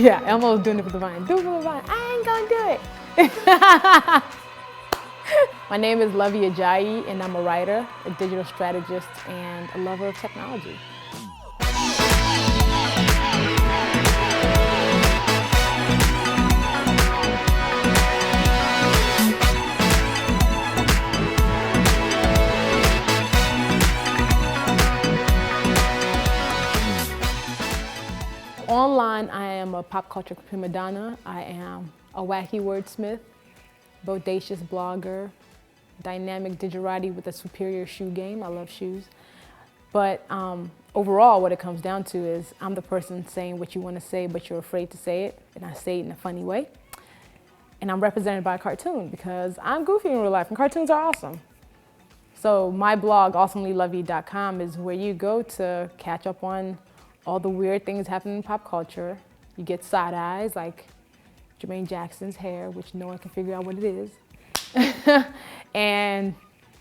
Yeah, Elmo's doing it for the vine. Do it for the vine. I ain't gonna do it. My name is Luvvie Ajayi, and I'm a writer, a digital strategist, and a lover of technology. Online, I am a pop culture prima donna. I am a wacky wordsmith, bodacious blogger, dynamic digitality with a superior shoe game. I love shoes. But overall, what it comes down to is I'm the person saying what you want to say, but you're afraid to say it, and I say it in a funny way. And I'm represented by a cartoon because I'm goofy in real life, and cartoons are awesome. So my blog, awesomelyluvvie.com, is where you go to catch up on all the weird things happening in pop culture. You get side eyes like Jermaine Jackson's hair, which no one can figure out what it is. And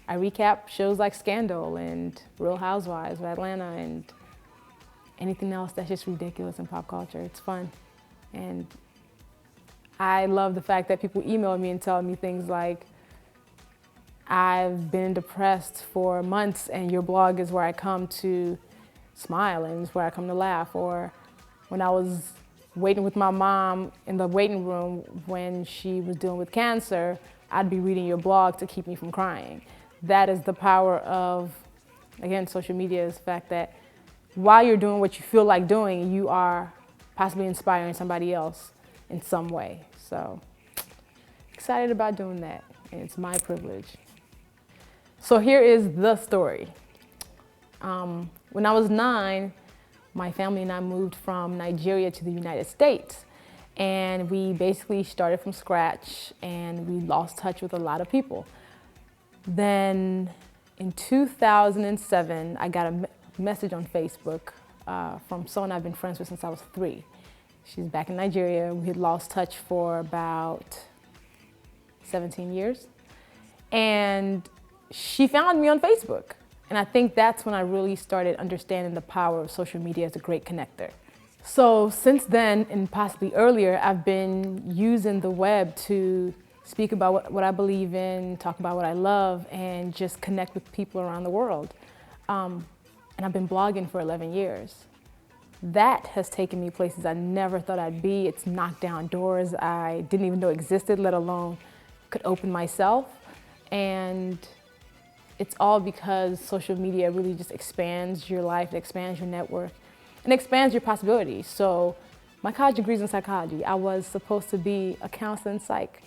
I recap shows like Scandal and Real Housewives of Atlanta and anything else that's just ridiculous in pop culture. It's fun. And I love the fact that people email me and tell me things like, I've been depressed for months and your blog is where I come to smile and it's where I come to laugh. Or when I was waiting with my mom in the waiting room when she was dealing with cancer, I'd be reading your blog to keep me from crying. That is the power of, again, social media, is the fact that while you're doing what you feel like doing, you are possibly inspiring somebody else in some way. So excited about doing that, and it's my privilege. So here is the story. When I was 9, my family and I moved from Nigeria to the United States. And we basically started from scratch and we lost touch with a lot of people. Then in 2007, I got a message on Facebook from someone I've been friends with since I was 3. She's back in Nigeria. We had lost touch for about 17 years. And she found me on Facebook. And I think that's when I really started understanding the power of social media as a great connector. So since then, and possibly earlier, I've been using the web to speak about what I believe in, talk about what I love, and just connect with people around the world. And I've been blogging for 11 years. That has taken me places I never thought I'd be. It's knocked down doors I didn't even know existed, let alone could open myself. And it's all because social media really just expands your life, it expands your network, and expands your possibilities. So my college degree's in psychology. I was supposed to be a counselor in psych,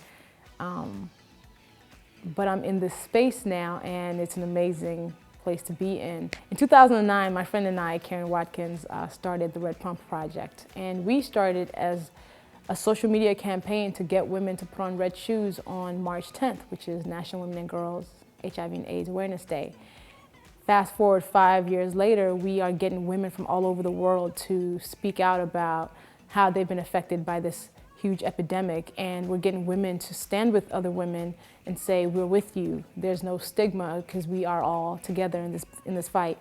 but I'm in this space now, and it's an amazing place to be in. In 2009, my friend and I, Karen Watkins, started the Red Pump Project, and we started as a social media campaign to get women to put on red shoes on March 10th, which is National Women and Girls HIV and AIDS Awareness Day. Fast forward 5 years later, we are getting women from all over the world to speak out about how they've been affected by this huge epidemic, and we're getting women to stand with other women and say, we're with you. There's no stigma because we are all together in this fight.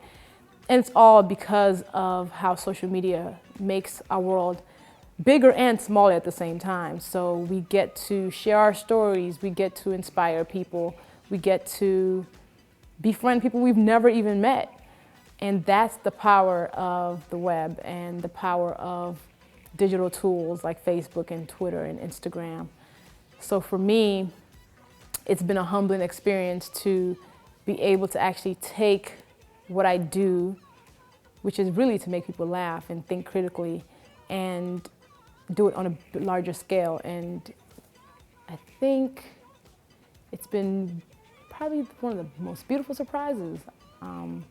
And it's all because of how social media makes our world bigger and smaller at the same time. So we get to share our stories, we get to inspire people, we get to befriend people we've never even met. And that's the power of the web and the power of digital tools like Facebook and Twitter and Instagram. So for me, it's been a humbling experience to be able to actually take what I do, which is really to make people laugh and think critically, and do it on a larger scale. And I think it's been probably one of the most beautiful surprises. And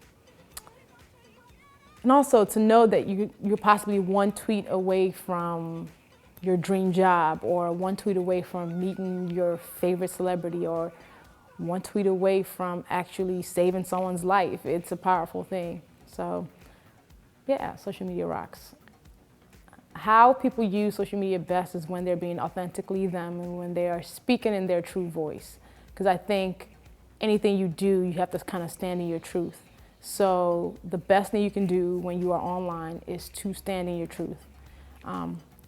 also to know that you're possibly one tweet away from your dream job, or one tweet away from meeting your favorite celebrity, or one tweet away from actually saving someone's life. It's a powerful thing. So yeah, social media rocks. How people use social media best is when they're being authentically them and when they are speaking in their true voice. Because I think anything you do, you have to kind of stand in your truth. So the best thing you can do when you are online is to stand in your truth.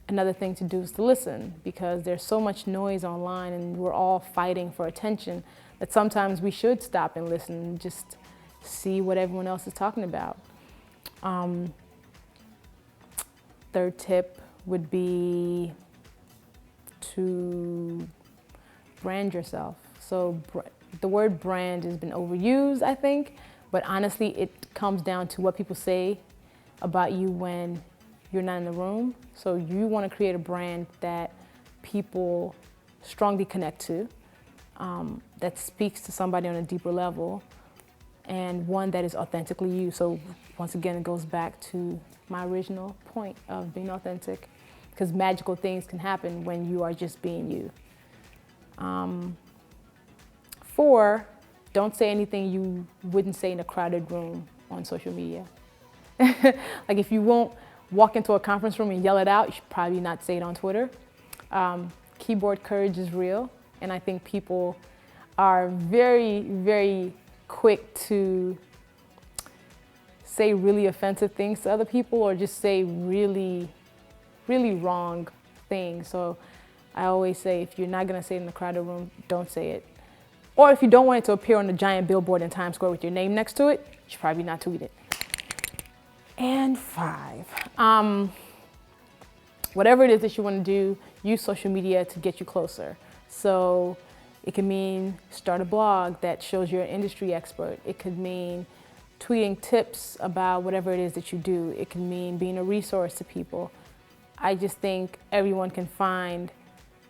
another thing to do is to listen, because there's so much noise online and we're all fighting for attention that sometimes we should stop and listen and just see what everyone else is talking about. Third tip would be to brand yourself. So the word brand has been overused, I think, but honestly, it comes down to what people say about you when you're not in the room. So you want to create a brand that people strongly connect to, that speaks to somebody on a deeper level, and one that is authentically you. So once again, it goes back to my original point of being authentic, because magical things can happen when you are just being you. 4, don't say anything you wouldn't say in a crowded room on social media. Like if you won't walk into a conference room and yell it out, you should probably not say it on Twitter. Keyboard courage is real, and I think people are very, very quick to say really offensive things to other people, or just say really, really wrong things. So I always say, if you're not gonna say it in a crowded room, don't say it. Or if you don't want it to appear on a giant billboard in Times Square with your name next to it, you should probably not tweet it. And 5, whatever it is that you want to do, use social media to get you closer. So it could mean start a blog that shows you're an industry expert. It could mean tweeting tips about whatever it is that you do. It can mean being a resource to people. I just think everyone can find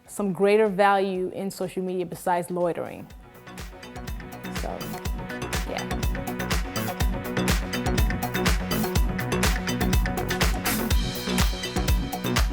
some greater value in social media besides loitering.